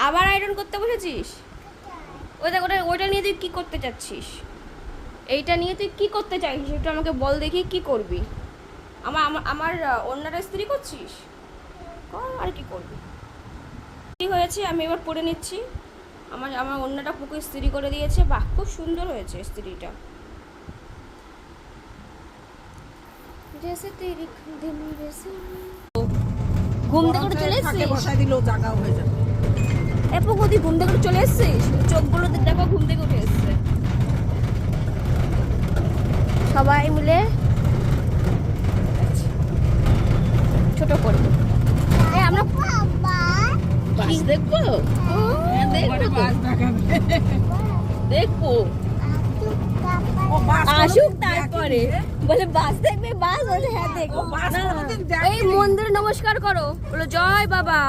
আবার আয়রন করতে বসেছিস? ওইটা নিয়ে তুই কি করতে চাচ্ছিস? এইটা নিয়ে তুই কি করতে চাইছিস একটু আমাকে বল দেখি, কি করবি? আমার অন্যটা ইস্ত্রি করছিস? আর কি করবি? কি হয়েছে আমি এবার পরে নিচ্ছি। আমার অন্যটা পুকু ইস্ত্রি করে দিয়েছে। বাহ, খুব সুন্দর হয়েছে ইস্ত্রিটা। ঘুম থেকে চলে এসেছিস? পুকু তুই ঘুম থেকে চলে এসেছিস? চোখগুলো দেখো ঘুম থেকে উঠে এসছে। সবাই মিলে ছোট করে আমরা বাস দেখবো। দেখবো আসুক তারপরে বলে বাস দেখবে। বাস বলে হ্যাঁ দেখবো। এই মন্দিরে নমস্কার করো, বলো জয় বাবা।